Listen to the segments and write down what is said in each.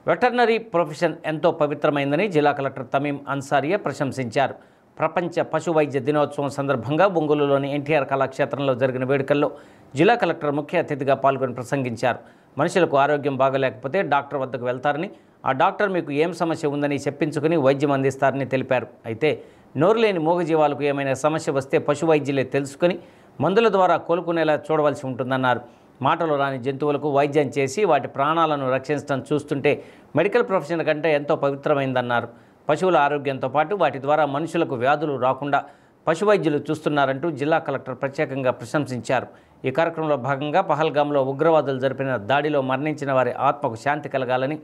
Veterinary profession ఎంతో పవిత్రమైందని జిల్లా collector తమీం Ansaria ప్రశంసించారు. ప్రపంచ పశు వైద్య దినోత్సవం సందర్భంగా ఒంగోలులోని ఎన్టీఆర్ కళాక్షేత్రంలో జరిగిన వేడుకల్లో జిల్లా కలెక్టర్ ముఖ్య అతిథిగా పాల్గొని ప్రసంగించారు. మనుషులకు ఆరోగ్యం బాగలేకపోతే డాక్టర్ వద్దకు వెళ్తారని, ఆ డాక్టర్ మీకు ఏం సమస్య ఉందని చెప్పించుకుని వైద్యం అందిస్తారని తెలిపారు. అయితే నోరు లేని మూగజీవాలకు ఏమైనా సమస్య వస్తే పశు వైద్యులే తెలుసుకుని మందుల ద్వారా కోలుకునేలా చూడవలసి ఉంటుందన్నారు. మాటలు రాని జంతువులకు వైద్యం చేసి వాటి ప్రాణాలను రక్షించడం చూస్తుంటే మెడికల్ ప్రొఫెషన్ కంటే ఎంతో పవిత్రమైందన్నారు. పశువుల ఆరోగ్యంతో పాటు వాటి ద్వారా మనుషులకు వ్యాధులు రాకుండా పశు వైద్యులు చూస్తున్నారంటూ జిల్లా కలెక్టర్ ప్రత్యేకంగా ప్రశంసించారు. ఈ కార్యక్రమంలో భాగంగా పహల్గామ్లో ఉగ్రవాదులు జరిపిన దాడిలో మరణించిన వారి ఆత్మకు శాంతి కలగాలని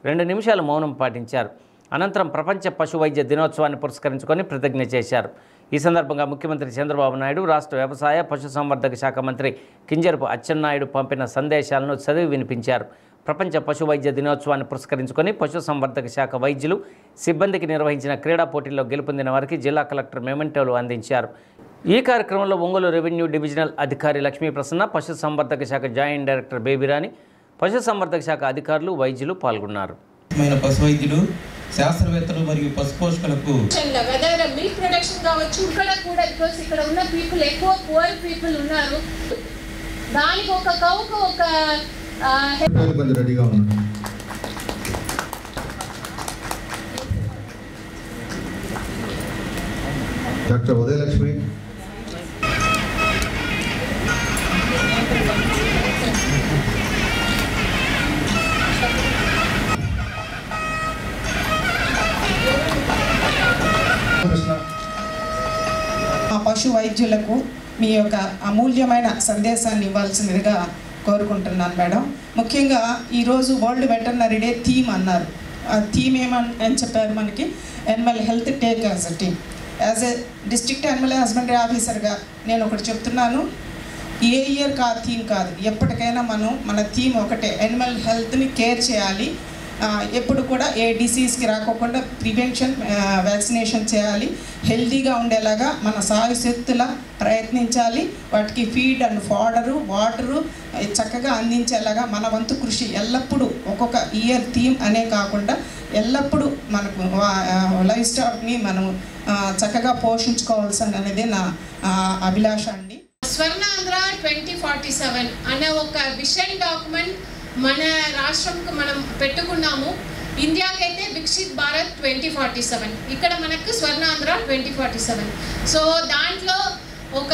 2 నిమిషాలు మౌనం పాటించారు. అనంతరం ప్రపంచ పశు వైద్య దినోత్సవాన్ని పురస్కరించుకొని ప్రతిజ్ఞ చేశారు. ఈ సందర్భంగా ముఖ్యమంత్రి చంద్రబాబు నాయుడు, రాష్ట్ర వ్యవసాయ పశుసంవర్ధక శాఖ మంత్రి కింజరపు అచ్చెన్నాయుడు పంపిన సందేశాలను చదివి వినిపించారు. ప్రపంచ పశు వైద్య దినోత్సవాన్ని పురస్కరించుకొని పశుసంవర్ధక శాఖ వైద్యులు, సిబ్బందికి నిర్వహించిన క్రీడా పోటీల్లో గెలుపొందిన వారికి జిల్లా కలెక్టర్ మెమెంటోలు అందించారు. ఈ కార్యక్రమంలో ఒంగోలు రెవెన్యూ డివిజనల్ అధికారి లక్ష్మీప్రసన్న, పశుసంవర్ధక శాఖ జాయింట్ డైరెక్టర్ బేబీరాణి, పశుసంవర్ధక శాఖ అధికారులు, వైద్యులు పాల్గొన్నారు. పశువైద్యులు, శాస్త్రవేత్తలు మరియు పశు పోషకులకు వెదర్ మిల్క్ ప్రొడక్షన్ కావచ్చు, ఇక్కడ కూడా బికాస్ ఇక్కడ ఉన్న పీపుల్ ఎక్కువ పువర్ పీపుల్ ఉన్నారు. దానికి ఒక కౌకు ఒక రెడీగా ఉన్నారు. డాక్టర్ ఉదయలక్ష్మి, పశు వైద్యులకు మీ యొక్క అమూల్యమైన సందేశాన్ని ఇవ్వాల్సిందిగా కోరుకుంటున్నాను మేడం. ముఖ్యంగా ఈరోజు వరల్డ్ వెటర్నరీ డే థీమ్ అన్నారు. ఆ థీమ్ ఏమని చెప్పారు మనకి, animal health take as a team. As a district animal husbandry ఆఫీసర్గా నేను ఒకటి చెప్తున్నాను, ఏ ఇయర్కి ఆ థీమ్ కాదు, ఎప్పటికైనా మన థీమ్ ఒకటే, యానిమల్ హెల్త్ని కేర్ చేయాలి. ఎప్పుడు కూడా ఏ డిసీజ్కి రాకోకుండా ప్రివెన్షన్, వ్యాక్సినేషన్ చేయాలి. హెల్తీగా ఉండేలాగా మన సాయశక్తులా ప్రయత్నించాలి. వాటికి ఫీడ్ అండ్ ఫాడరు, వాటరు చక్కగా అందించేలాగా మన వంతు కృషి ఎల్లప్పుడూ, ఒక్కొక్క ఇయర్ థీమ్ అనే కాకుండా ఎల్లప్పుడూ మనకు లైఫ్ స్టాక్ని మనం చక్కగా పోషించుకోవాల్సింది అనేది నా అభిలాష అండి. స్వర్ణాంధ్ర 2047 అనే ఒక విషన్ డాక్యుమెంట్ మన రాష్ట్రంకు మనం పెట్టుకున్నాము. ఇండియాకైతే వికసిత్ భారత్ 2047, ఇక్కడ మనకు స్వర్ణాంధ్ర 2047. సో దాంట్లో ఒక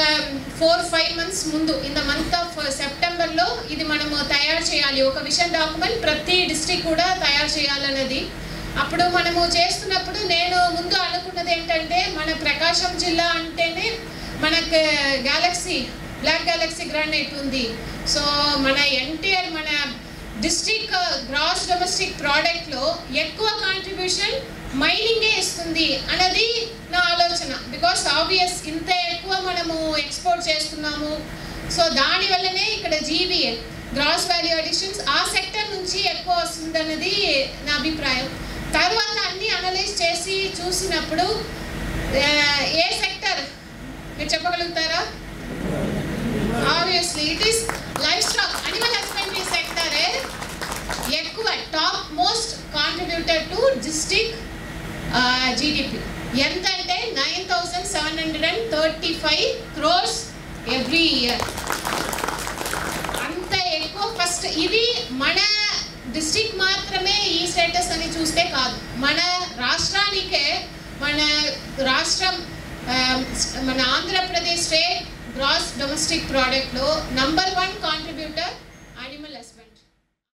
4-5 months ముందు, ఇన్ ద మంత్ ఆఫ్ సెప్టెంబర్లో ఇది మనము తయారు చేయాలి. ఒక విషన్ డాక్యుమెంట్ ప్రతి డిస్ట్రిక్ట్ కూడా తయారు చేయాలన్నది. అప్పుడు మనము చేస్తున్నప్పుడు నేను ముందు అనుకున్నది ఏంటంటే, మన ప్రకాశం జిల్లా అంటేనే మనకు బ్లాక్ గ్యాలక్సీ గ్రానైట్ ఉంది. సో మన ఎన్టీఆర్ మన డిస్ట్రిక్ట్ గ్రాస్ డొమెస్టిక్ ప్రోడక్ట్లో ఎక్కువ కాంట్రిబ్యూషన్ మైనింగే ఇస్తుంది అన్నది నా ఆలోచన. బికాస్ ఆబ్వియస్ ఇంత ఎక్కువ మనము ఎక్స్పోర్ట్ చేస్తున్నాము. సో దానివల్లనే ఇక్కడ జీవీఏ గ్రాస్ వాల్యూ అడిషన్స్ ఆ సెక్టర్ నుంచి ఎక్కువ వస్తుంది అన్నది నా అభిప్రాయం. తర్వాత అన్నీ అనలైజ్ చేసి చూసినప్పుడు ఏ సెక్టర్ మీరు చెప్పగలుగుతారా? Obviously it is livestock, animal husbandry సెక్టరే ఎక్కువ top most contributor to district GDP. ఎంత అంటే 9,735 crores ఎవ్రీ ఇయర్. అంత ఎక్కువ. ఫస్ట్ ఇది మన డిస్ట్రిక్ట్ మాత్రమే ఈ స్టేటస్ అని చూస్తే కాదు, మన రాష్ట్రానికే, మన రాష్ట్రం మన Andhra Pradesh state gross domestic ప్రోడక్ట్లో number 1 contributor animal husbandry.